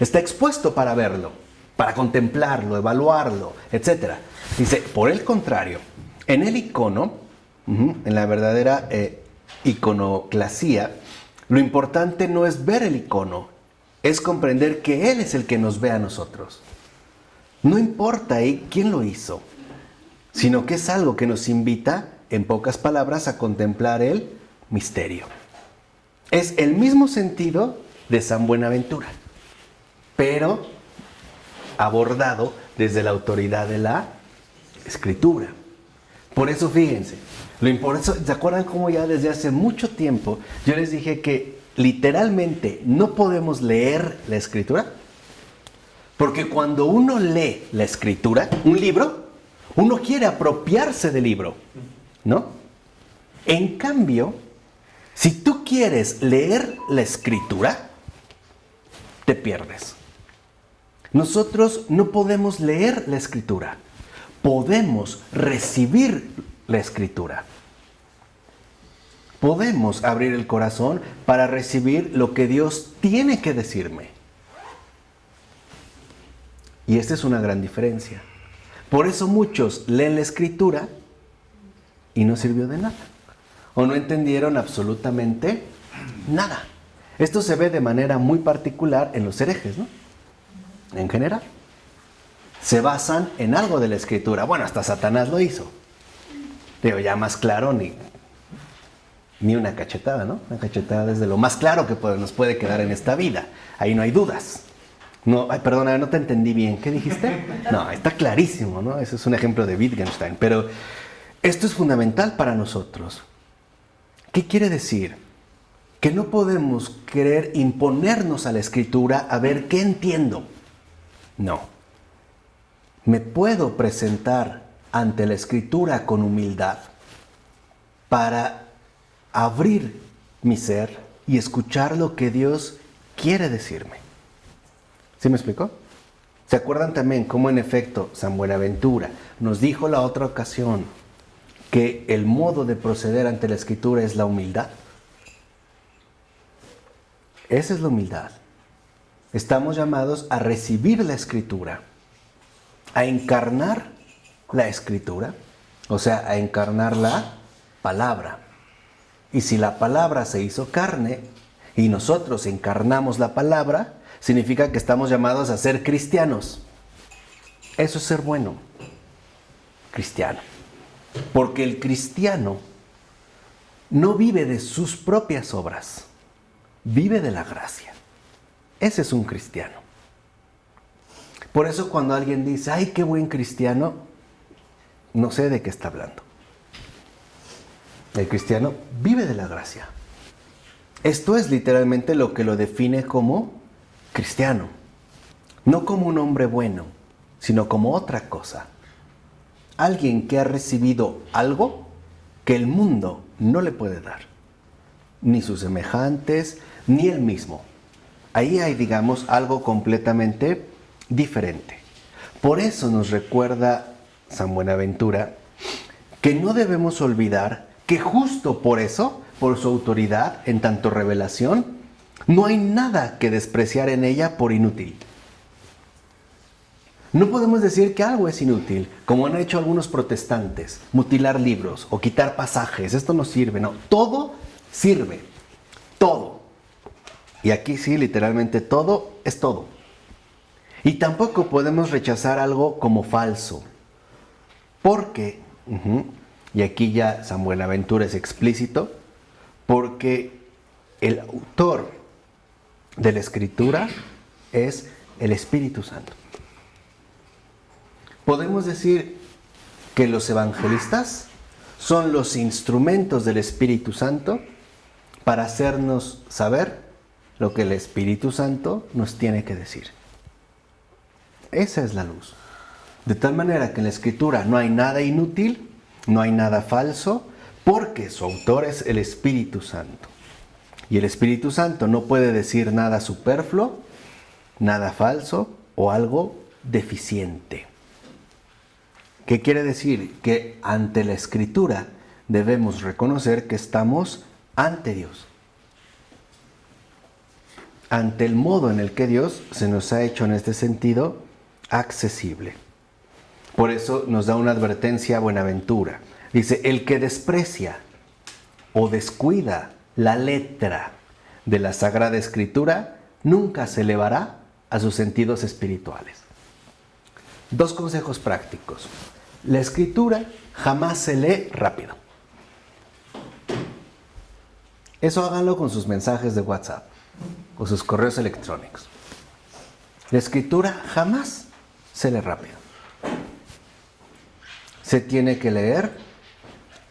Está expuesto para verlo. para contemplarlo, evaluarlo, etc. Dice, por el contrario, en el icono, en la verdadera iconoclasía, lo importante no es ver el icono, es comprender que Él es el que nos ve a nosotros. No importa ahí quién lo hizo, sino que es algo que nos invita, en pocas palabras, a contemplar el misterio. Es el mismo sentido de San Buenaventura, pero abordado desde la autoridad de la Escritura. Por eso, fíjense, ¿se acuerdan cómo ya desde hace mucho tiempo yo les dije que literalmente no podemos leer la Escritura? Porque cuando uno lee la Escritura, un libro, uno quiere apropiarse del libro, ¿no? En cambio, si tú quieres leer la Escritura, te pierdes. Nosotros no podemos leer la Escritura, podemos recibir la Escritura. Podemos abrir el corazón para recibir lo que Dios tiene que decirme. Y esta es una gran diferencia. Por eso muchos leen la Escritura y no sirvió de nada. O no entendieron absolutamente nada. Esto se ve de manera muy particular en los herejes, ¿no? En general. Se basan en algo de la Escritura. Bueno, hasta Satanás lo hizo. Pero ya más claro, ni una cachetada, ¿no? Una cachetada es de lo más claro que nos puede quedar en esta vida. Ahí no hay dudas. No, perdona, no te entendí bien. ¿Qué dijiste? No, está clarísimo, ¿no? Ese es un ejemplo de Wittgenstein. Pero esto es fundamental para nosotros. ¿Qué quiere decir? Que no podemos querer imponernos a la Escritura a ver qué entiendo. No. Me puedo presentar ante la Escritura con humildad para abrir mi ser y escuchar lo que Dios quiere decirme. ¿Sí me explicó? ¿Se acuerdan también cómo en efecto San Buenaventura nos dijo la otra ocasión que el modo de proceder ante la Escritura es la humildad? Esa es la humildad. Estamos llamados a recibir la Escritura, a encarnar la Escritura, o sea, a encarnar la palabra. Y si la palabra se hizo carne y nosotros encarnamos la palabra, significa que estamos llamados a ser cristianos. Eso es ser bueno, cristiano. Porque el cristiano no vive de sus propias obras, vive de la gracia. Ese es un cristiano. Por eso cuando alguien dice, ¡ay, qué buen cristiano!, no sé de qué está hablando. El cristiano vive de la gracia. Esto es literalmente lo que lo define como cristiano. No como un hombre bueno, sino como otra cosa. Alguien que ha recibido algo que el mundo no le puede dar. Ni sus semejantes, ni él mismo. Ahí hay, digamos, algo completamente diferente. Por eso nos recuerda San Buenaventura que no debemos olvidar que justo por eso, por su autoridad en tanto revelación, no hay nada que despreciar en ella por inútil. No podemos decir que algo es inútil, como han hecho algunos protestantes, mutilar libros o quitar pasajes. Esto no sirve, no. Todo sirve. Todo. Y aquí sí, literalmente todo es todo. Y tampoco podemos rechazar algo como falso. Porque, y aquí ya San Buenaventura es explícito, porque el autor de la Escritura es el Espíritu Santo. Podemos decir que los evangelistas son los instrumentos del Espíritu Santo para hacernos saber lo que el Espíritu Santo nos tiene que decir. Esa es la luz. De tal manera que en la Escritura no hay nada inútil, no hay nada falso, porque su autor es el Espíritu Santo. Y el Espíritu Santo no puede decir nada superfluo, nada falso o algo deficiente. ¿Qué quiere decir? Que ante la Escritura debemos reconocer que estamos ante Dios. Ante el modo en el que Dios se nos ha hecho en este sentido accesible. Por eso nos da una advertencia Buenaventura. Dice, el que desprecia o descuida la letra de la Sagrada Escritura nunca se elevará a sus sentidos espirituales. 2 consejos prácticos. La Escritura jamás se lee rápido. Eso háganlo con sus mensajes de WhatsApp o sus correos electrónicos. La Escritura jamás se lee rápido. Se tiene que leer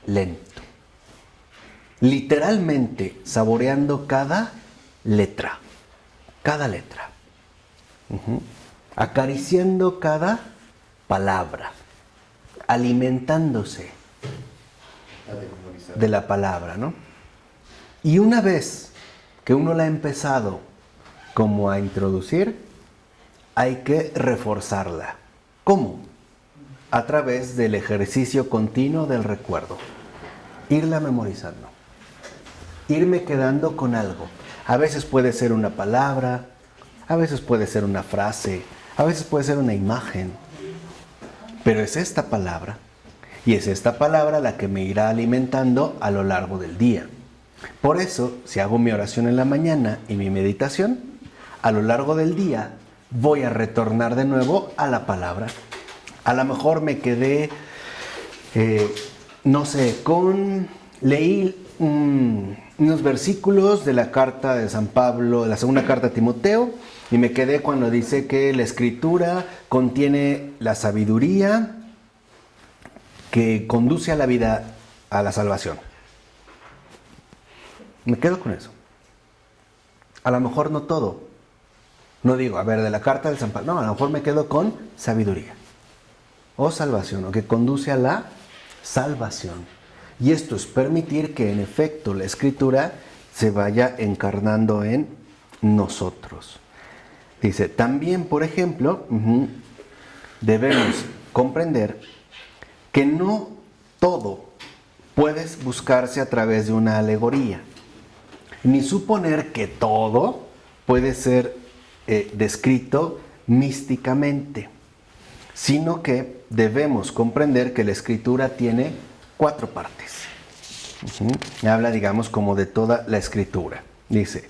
lento. Literalmente saboreando cada letra. Cada letra. Acariciando cada palabra. Alimentándose de la palabra, ¿no? Y una vez que uno la ha empezado como a introducir, hay que reforzarla. ¿Cómo? A través del ejercicio continuo del recuerdo. Irla memorizando. Irme quedando con algo. A veces puede ser una palabra, a veces puede ser una frase, a veces puede ser una imagen. Pero es esta palabra, y es esta palabra la que me irá alimentando a lo largo del día. Por eso, si hago mi oración en la mañana y mi meditación, a lo largo del día voy a retornar de nuevo a la palabra. A lo mejor me quedé, leí unos versículos de la carta de San Pablo, de la segunda carta a Timoteo, y me quedé cuando dice que la Escritura contiene la sabiduría que conduce a la vida, a la salvación. Me quedo con eso. A lo mejor no todo. No digo, a ver, de la carta de San Pablo. No, a lo mejor me quedo con sabiduría. O salvación, o que conduce a la salvación. Y esto es permitir que en efecto la Escritura se vaya encarnando en nosotros. Dice, también, por ejemplo, debemos comprender que no todo puede buscarse a través de una alegoría. Ni suponer que todo puede ser descrito místicamente, sino que debemos comprender que la Escritura tiene 4 partes. Habla, digamos, como de toda la Escritura. Dice,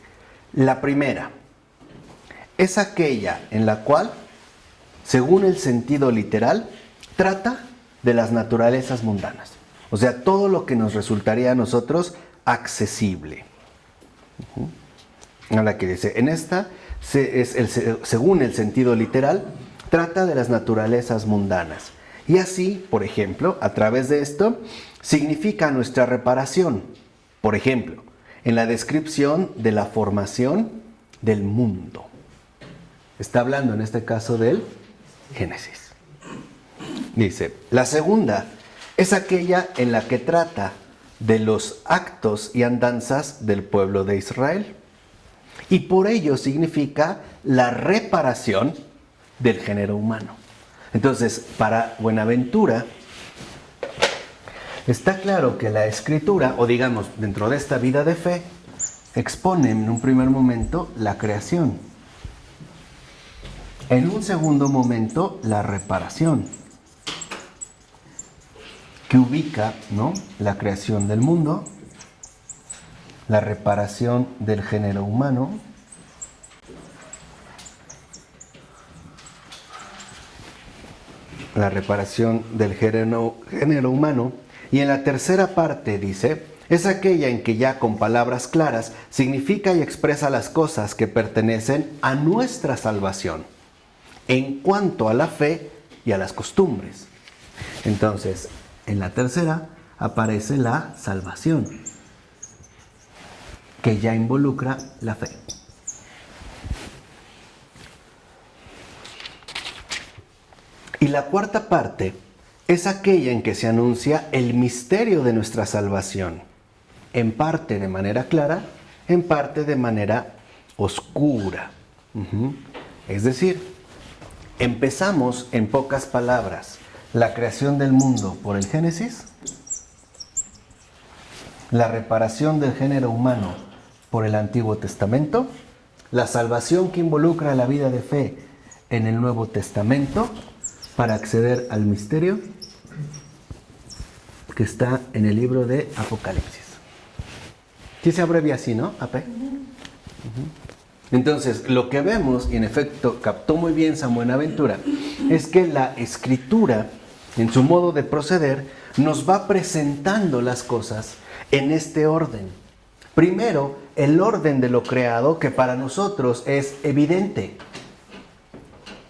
la primera es aquella en la cual, según el sentido literal, trata de las naturalezas mundanas. O sea, todo lo que nos resultaría a nosotros accesible. Ahora que dice, en esta, según el sentido literal, trata de las naturalezas mundanas. Y así, por ejemplo, a través de esto, significa nuestra reparación. Por ejemplo, en la descripción de la formación del mundo. Está hablando en este caso del Génesis. Dice, la segunda es aquella en la que trata de los actos y andanzas del pueblo de Israel. Y por ello significa la reparación del género humano. Entonces, para Buenaventura, está claro que la Escritura, o digamos, dentro de esta vida de fe, expone en un primer momento la creación. En un segundo momento, la reparación, que ubica, ¿no?, la creación del mundo, la reparación del género humano, la reparación del género humano, y en la tercera parte dice, es aquella en que ya con palabras claras significa y expresa las cosas que pertenecen a nuestra salvación, en cuanto a la fe y a las costumbres. Entonces, en la tercera aparece la salvación, que ya involucra la fe. Y la cuarta parte es aquella en que se anuncia el misterio de nuestra salvación, en parte de manera clara, en parte de manera oscura. Es decir, empezamos en pocas palabras la creación del mundo por el Génesis, la reparación del género humano por el Antiguo Testamento, la salvación que involucra la vida de fe en el Nuevo Testamento para acceder al misterio que está en el libro de Apocalipsis. Sí se abrevia así, ¿no? AP. Entonces, lo que vemos, y en efecto captó muy bien San Buenaventura, es que la Escritura, en su modo de proceder, nos va presentando las cosas en este orden. Primero, el orden de lo creado, que para nosotros es evidente.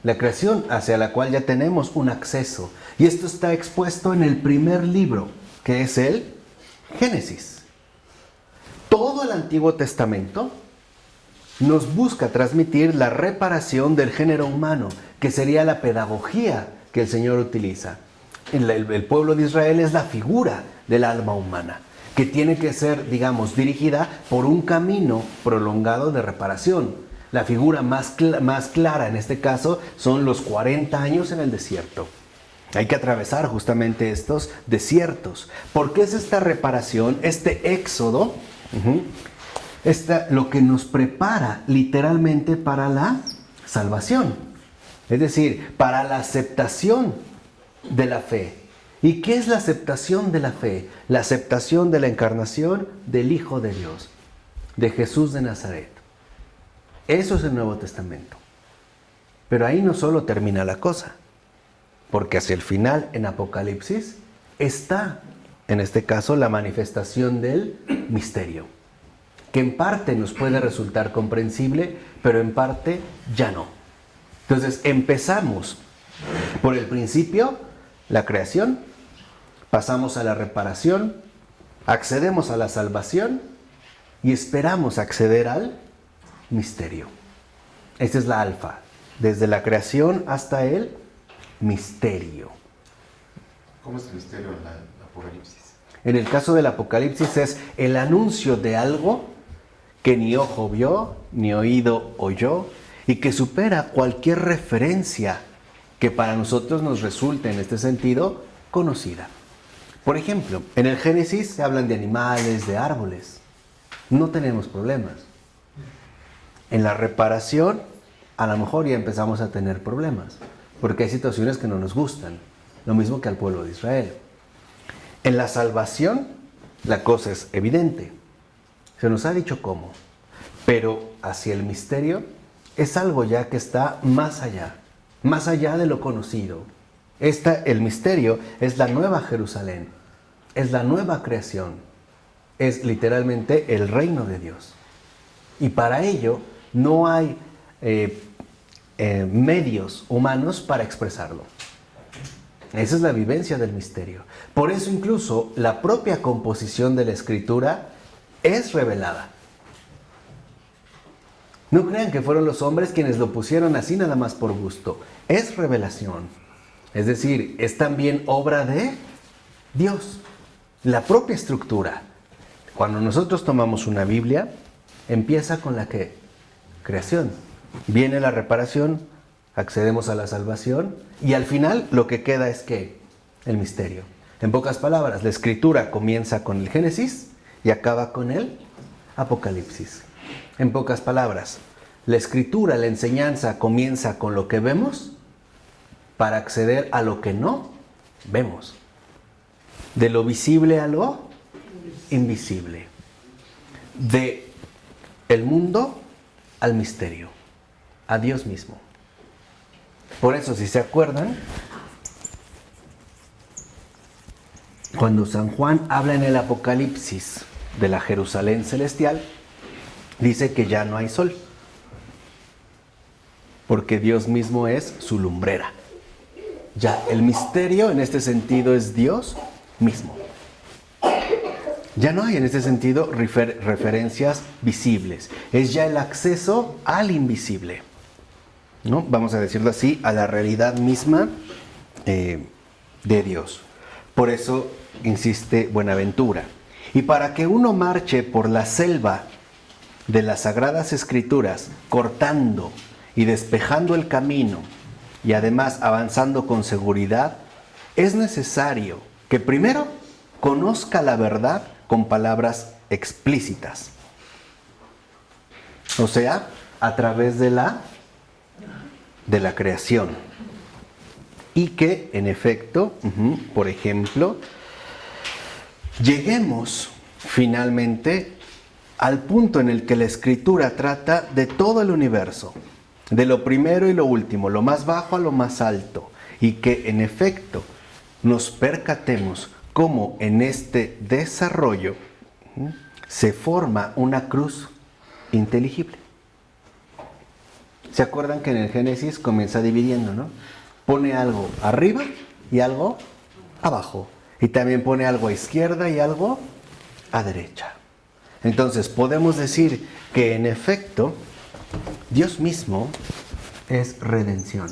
La creación hacia la cual ya tenemos un acceso. Y esto está expuesto en el primer libro, que es el Génesis. Todo el Antiguo Testamento nos busca transmitir la reparación del género humano, que sería la pedagogía que el Señor utiliza. El pueblo de Israel es la figura del alma humana, que tiene que ser, digamos, dirigida por un camino prolongado de reparación. La figura más clara en este caso son los 40 años en el desierto. Hay que atravesar justamente estos desiertos. ¿Por qué es esta reparación, este éxodo? Lo que nos prepara literalmente para la salvación. Es decir, para la aceptación de la fe. ¿Y qué es la aceptación de la fe? La aceptación de la encarnación del Hijo de Dios, de Jesús de Nazaret. Eso es el Nuevo Testamento. Pero ahí no solo termina la cosa, porque hacia el final, en Apocalipsis, está, en este caso, la manifestación del misterio, que en parte nos puede resultar comprensible, pero en parte ya no. Entonces, empezamos por el principio, la creación, pasamos a la reparación, accedemos a la salvación y esperamos acceder al misterio. Esta es la alfa, desde la creación hasta el misterio. ¿Cómo es el misterio en la Apocalipsis? En el caso del Apocalipsis es el anuncio de algo que ni ojo vio, ni oído oyó, y que supera cualquier referencia que para nosotros nos resulte en este sentido conocida. Por ejemplo, en el Génesis se hablan de animales, de árboles. No tenemos problemas. En la reparación, a lo mejor ya empezamos a tener problemas, porque hay situaciones que no nos gustan, lo mismo que al pueblo de Israel. En la salvación, la cosa es evidente. Se nos ha dicho cómo, pero hacia el misterio es algo ya que está más allá de lo conocido. El misterio es la nueva Jerusalén, es la nueva creación, es literalmente el reino de Dios. Y para ello no hay medios humanos para expresarlo. Esa es la vivencia del misterio. Por eso incluso la propia composición de la Escritura es revelada. No crean que fueron los hombres quienes lo pusieron así nada más por gusto. Es revelación. Es decir, es también obra de Dios. La propia estructura. Cuando nosotros tomamos una Biblia, empieza con la ¿qué? Creación. Viene la reparación, accedemos a la salvación y al final lo que queda es ¿qué? El misterio. En pocas palabras, la Escritura comienza con el Génesis y acaba con el Apocalipsis. En pocas palabras, la Escritura, la enseñanza comienza con lo que vemos para acceder a lo que no vemos. De lo visible a lo invisible. De el mundo al misterio, a Dios mismo. Por eso, si se acuerdan, cuando San Juan habla en el Apocalipsis de la Jerusalén celestial, dice que ya no hay sol, porque Dios mismo es su lumbrera. Ya el misterio en este sentido es Dios mismo. Ya no hay en este sentido referencias visibles. Es ya el acceso al invisible, ¿no? Vamos a decirlo así, a la realidad misma de Dios. Por eso insiste Buenaventura. Y para que uno marche por la selva de las Sagradas Escrituras, cortando y despejando el camino, y además avanzando con seguridad, es necesario que primero conozca la verdad con palabras explícitas. O sea, a través de la de la creación. Y que, en efecto, por ejemplo, lleguemos finalmente al punto en el que la Escritura trata de todo el universo, de lo primero y lo último, lo más bajo a lo más alto, y que, en efecto, nos percatemos cómo en este desarrollo se forma una cruz inteligible. ¿Se acuerdan que en el Génesis comienza dividiendo, no? Pone algo arriba y algo abajo. Y también pone algo a izquierda y algo a derecha. Entonces podemos decir que en efecto Dios mismo es redención.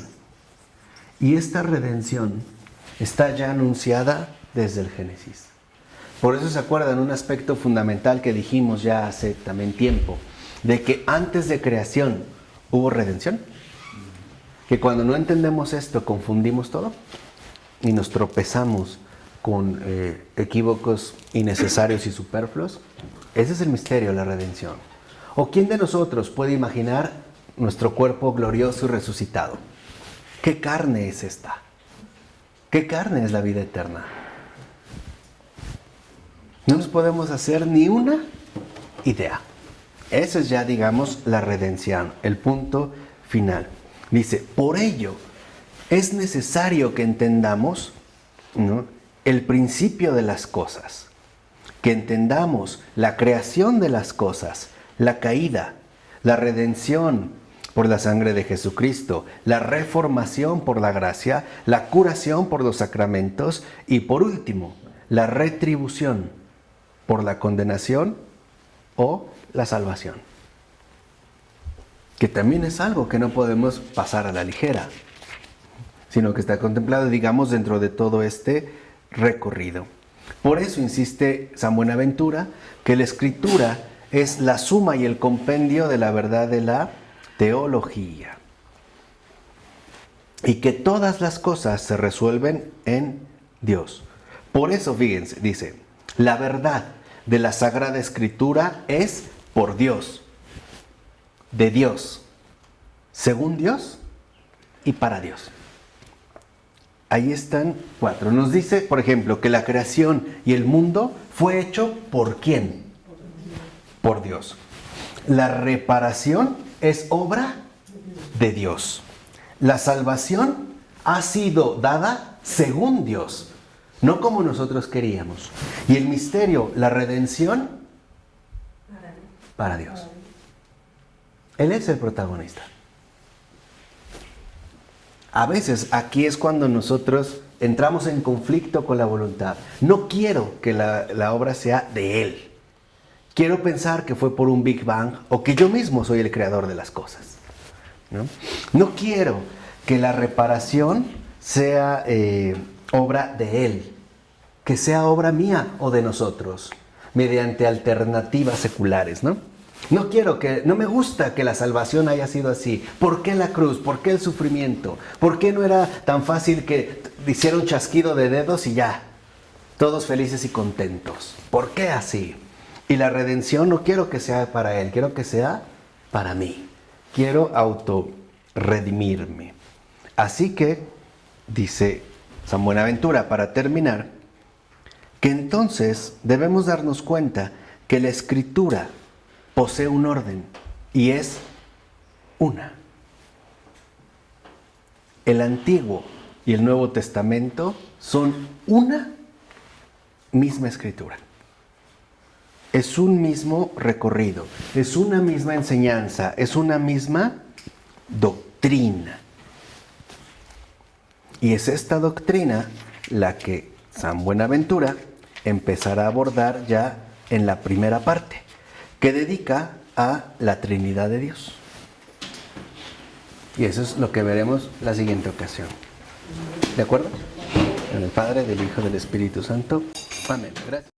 Y esta redención está ya anunciada desde el Génesis. Por eso se acuerdan un aspecto fundamental que dijimos ya hace también tiempo, de que antes de creación hubo redención. Que cuando no entendemos esto confundimos todo y nos tropezamos con equívocos innecesarios y superfluos. Ese es el misterio de la redención. ¿O quién de nosotros puede imaginar nuestro cuerpo glorioso y resucitado? ¿Qué carne es esta? ¿Qué carne es la vida eterna? No nos podemos hacer ni una idea. Esa es ya, digamos, la redención, el punto final. Dice, por ello es necesario que entendamos, ¿no?, el principio de las cosas, que entendamos la creación de las cosas, la caída, la redención por la sangre de Jesucristo, la reformación por la gracia, la curación por los sacramentos y por último, la retribución por la condenación o la salvación. Que también es algo que no podemos pasar a la ligera, sino que está contemplado, digamos, dentro de todo este recorrido. Por eso insiste San Buenaventura que la Escritura es la suma y el compendio de la verdad de la teología. Y que todas las cosas se resuelven en Dios. Por eso, fíjense, dice, la verdad de la Sagrada Escritura es por Dios, de Dios, según Dios y para Dios. Ahí están 4. Nos dice, por ejemplo, que la creación y el mundo fue hecho ¿por quién? Por Dios. La reparación es obra de Dios. La salvación ha sido dada según Dios, no como nosotros queríamos. Y el misterio, la redención, para Dios. Él es el protagonista. A veces aquí es cuando nosotros entramos en conflicto con la voluntad. No quiero que la obra sea de Él. Quiero pensar que fue por un Big Bang o que yo mismo soy el creador de las cosas. No quiero que la reparación sea obra de Él, que sea obra mía o de nosotros, mediante alternativas seculares, ¿no? No me gusta que la salvación haya sido así. ¿Por qué la cruz? ¿Por qué el sufrimiento? ¿Por qué no era tan fácil que hiciera un chasquido de dedos y ya? Todos felices y contentos. ¿Por qué así? Y la redención no quiero que sea para Él, quiero que sea para mí. Quiero autorredimirme. Así que, dice San Buenaventura, para terminar, que entonces debemos darnos cuenta que la Escritura posee un orden y es una. El Antiguo y el Nuevo Testamento son una misma Escritura. Es un mismo recorrido, es una misma enseñanza, es una misma doctrina. Y es esta doctrina la que San Buenaventura empezará a abordar ya en la primera parte, que dedica a la Trinidad de Dios. Y eso es lo que veremos la siguiente ocasión. ¿De acuerdo? En el Padre, del Hijo, del Espíritu Santo. Amén. Gracias.